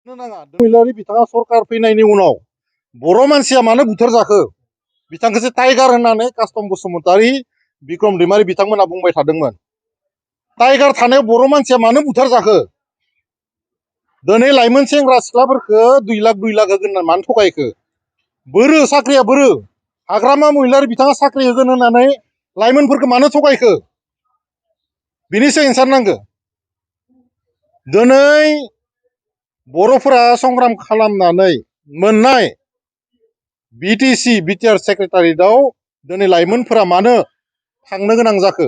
महिलारि बिथाङा सरकार फैनायनि उनाव बर' मानसिया मानो बुथार जाखो बिथांखौसो टाइगार होननानै कास्टम बसुमतारी बिक्रम दैमारि बिथांमोना बुंबाय थादोंमोन। टाइगार थानायाव बर' मानसिया मानो बुथार जाखो दिनै लाइमोन सेंग्रा सिख्लाफोरखौ 2 लाख होगोन होननानै मानो थगायखो बोरो साख्रिया बोरो हाग्रामा महिलारि बिथाङा साख्रि होगोन होननानै लाइमोनफोरखौ मानो थगायखो बिनिसो एन्सार नांगौ। दिनै बर'फोरा संग्राम खालामनानै मोननाय BTC बिटिआर सेक्रेटारियेटआव दिनै लाइमोनफोरा मानो थांनो गोनां जाखो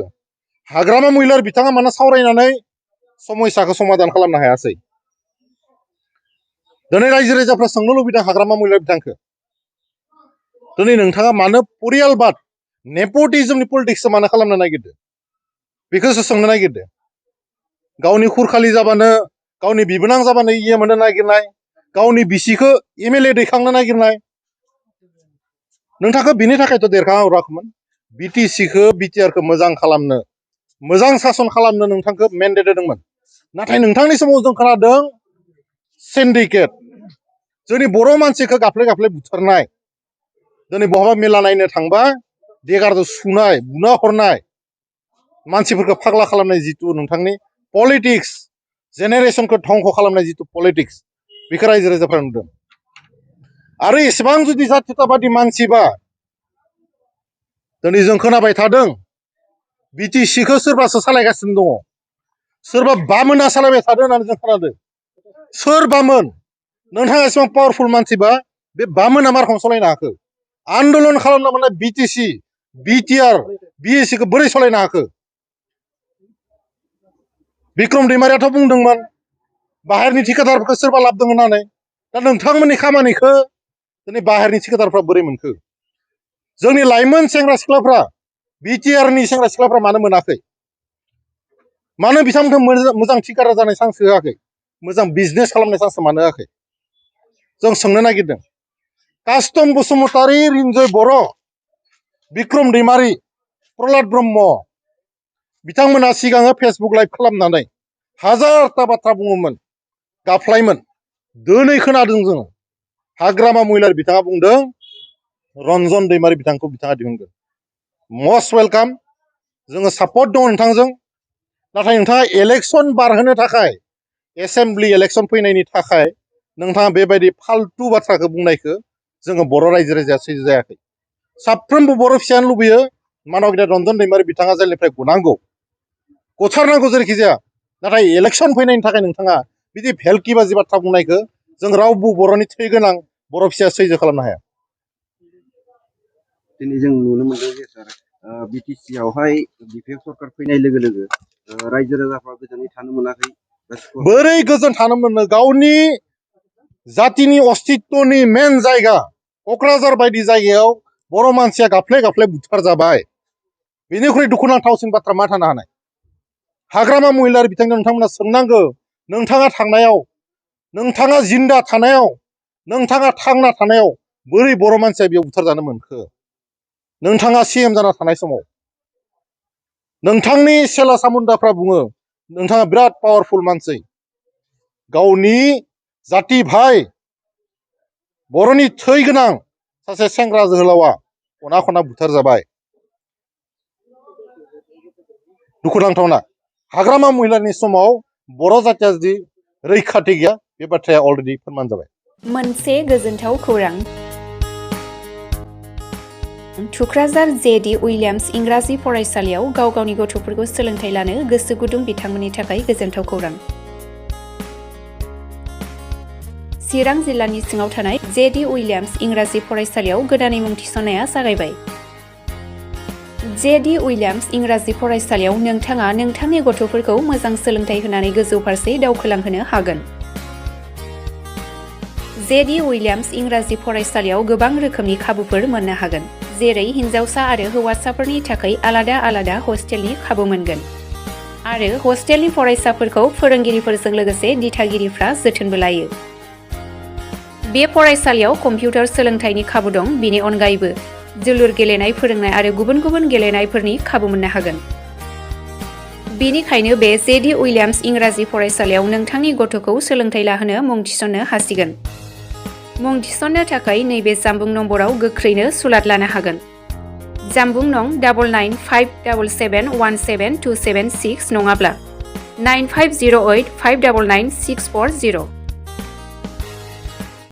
हाग्रामा महिलारि बिथाङा मानो सावरायनानै समस्याखौ समाधान खालामनो हायासै। दिनै रायजो राजाफ्रा सोंनो लुबैदों हाग्रामा महिलारि बिथांखौ दिनै नोंथाङा मानो परियालबाद नेपटिज्मनि पलिटिक्सखौ मानो खालामनो नागिरदों बेखौसो सोंनो नागिरदों। गावनि खुरखालि जाबानो गावनि बिबोनां जाबानो मोननो नागिरनाय गावनि बिसिखौ MLA दैखांनो नागिरनाय नोंथांखौ बिनि थाखायथ' देरखाङा हराखैमोन। BTCखौ बिटिआरखौ मोजां खालामनो मोजां सासन खालामनो नोंथांखौ मेन्डेट होदोंमोन। नाथाय नोंथांनि समाव जों खोनादों सिन्डिकेट जोंनि बर' मानसिखौ गाफ्ले बुथारनाय दिनै बहाबा मेला नायनो थांबा देगारजों सुनाय बुना हरनाय मानसिफोरखौ फाग्ला खालामनाय जिथु नोंथांनि पलिटिक्स जेनेरेसनखौ धंख खालामनाय जिथु पलिटिक्स बेखौ रायजो राजाफ्रा नुदों। आरो एसेबां जुदि जातीयताबादि मानसिबा दिनै जों खोनाबाय थादों BTCखौ सोरबासो सालायगासिनो दङ सोरबा बामोना सालायबाय थादों होननानै जों खोनादों। सोर बामोन नोंथाङा एसेबां पावारफुल मानसिबा बे बामोना मा रखम सालायनो हाखो आन्दलन खालामनो मोननाय BTC बिटिआर BSCखौ बोरै सालायनो हाखो। बिक्रम दैमारियाथ' बुंदोंमोन बाहेरनि ठिकादारफोरखौ सोरबा लाबोदों होननानै दा नोंथांमोननि खामानिखौ दिनै बाहेरनि ठिकादारफ्रा बोरै मोनखो। जोंनि लाइमोन सेंग्रा सिख्लाफ्रा बिटिआरनि सेंग्रा सिख्लाफ्रा मानो मोनाखै मानो बिथांमोनखौ मोजां ठिकादार जानाय चान्स होआखै मोजां बिजनेस खालामनाय चान्स मानो होआखै जों सोंनो नागिरदों। कास्टम बसुमतारी रिन्जय बर' बिक्रम दैमारि प्रहलाद ब्रह्म बिथांमोना सिगाङो फेसबुक लाइभ खालामनानै हाजारथा बाथ्रा बुङोमोन गाफ्लायमोन। दिनै खोनादों जोङो हाग्रामा महिलारि बिथाङा बुंदों रन्जन दैमारि बिथांखौ बिथाङा दिहुनगोन। मस्ट वेलकाम जोङो सापर्ट दङ नोंथांजों। नाथाय नोंथाङा इलेक्सन बारहोनो थाखाय एसेम्ब्लि इलेक्सन फैनायनि थाखाय नोंथाङा बेबायदि फाल्तु बाथ्राखौ बुंनायखौ जोङो बर' रायजो राजाया सैजो जायाखै। साफ्रोमबो बर' फिसायानो लुबैयो मानब गेदेर रन्जन दैमारि बिथाङा जेलनिफ्राय गनांगौ गथारनांगौ जेरैखि जाया। नाथाय इलेक्सन फैनायनि थाखाय नोंथाङा बिदि भेलकि बाजि बाथ्रा बुंनायखौ जों रावबो बर'नि थै गोनां बर' फिसाया सैजो खालामनो हाया। दिनै जों नुनो मोनदों जे सार BTCआवहाय BPF सरकार फैनाय लोगो लोगो रायजो राजाफ्रा गोजोनै थानो मोनाखै। बोरै गोजोन थानो मोनो गावनि जातिनि अस्तित्वनि मेन जायगा क'क्राझार बायदि जायगायाव बर' मानसिया गाफ्ले बुथार जाबाय। बेनिख्रुइ दुखुनांथावसिन बाथ्रा मा थानो हानाय। हाग्रामा महिलारि बिथांखौ नोंथांमोना सोंनांगौ नोंथाङा थांनायाव नोंथाङा जिन्दा थानायाव नोंथाङा थांना थानायाव बोरै बर' मानसिया बेयाव बुथार जानो मोनखो। नोंथाङा CM जाना थानाय समाव नोंथांनि सेला सामुन्दाफ्रा बुङो नोंथाङा बिराद पावारफुल मानसि गावनि जाति भाइ बर'नि थै गोनां सासे सेंग्रा जोहोलावा खना खना बुथार जाबाय। दुखुनांथावना हाग्रामा महिलारिनि समाव बर' जातिया जुदि रैखाथि गैया बे बाथ्राया अलरेडि फोरमान जाबाय। मोनसे गोजोनथाव खौरां थुक्राझार JD उइलियाम्स इंराजि फरायसालियाव गाव गावनि गथ'फोरखौ सोलोंथाइ लानो गोसो गुदुं बिथांमोननि थाखाय गोजोनथाव खौरां। चिरां जिल्लानि सिङाव थानाय JD उइलियाम्स इंराजि फरायसालियाव गोदानै मुं थिसननाया जागायबाय। JD उइलियाम्स इंराजि फरायसालियाव नोंथाङा नोंथांनि गथ'फोरखौ मोजां सोलोंथाइ होनानै गोजौ फारसे दावखोलांहोनो हागोन। JD उइलियाम्स इंराजि फरायसालियाव गोबां रोखोमनि खाबुफोर मोननो हागोन जेरै हिन्जावसा आरो हौवासाफोरनि थाखाय आलादा हस्टेलनि खाबु मोनगोन आरो हस्टेलनि फरायसाफोरखौ फोरोंगिरिफोरजों लोगोसे दिथागिरिफ्रा जोथोनबो लायो। बे फरायसालियाव कम्पिउटार सोलोंथाइनि खाबु दं। बेनि अनगायैबो जोलुर गेलेनाय फोरोंनाय आरो गुबुन गुबुन गेलेनायफोरनि खाबु मोननो हागोन। बेनिखायनो बे जेडि उइलियाम्स इंराजि फरायसालियाव नोंथांनि गथ'खौ सोलोंथाइ लाहोनो मुं थिसननो हासिगोन। मुं थिसननो थाखाय नैबे जानबुं नम्बराव गोख्रैनो सुलाद लानो हागोन। जानबुं नं 9957717276 नङाब्ला 9508599640।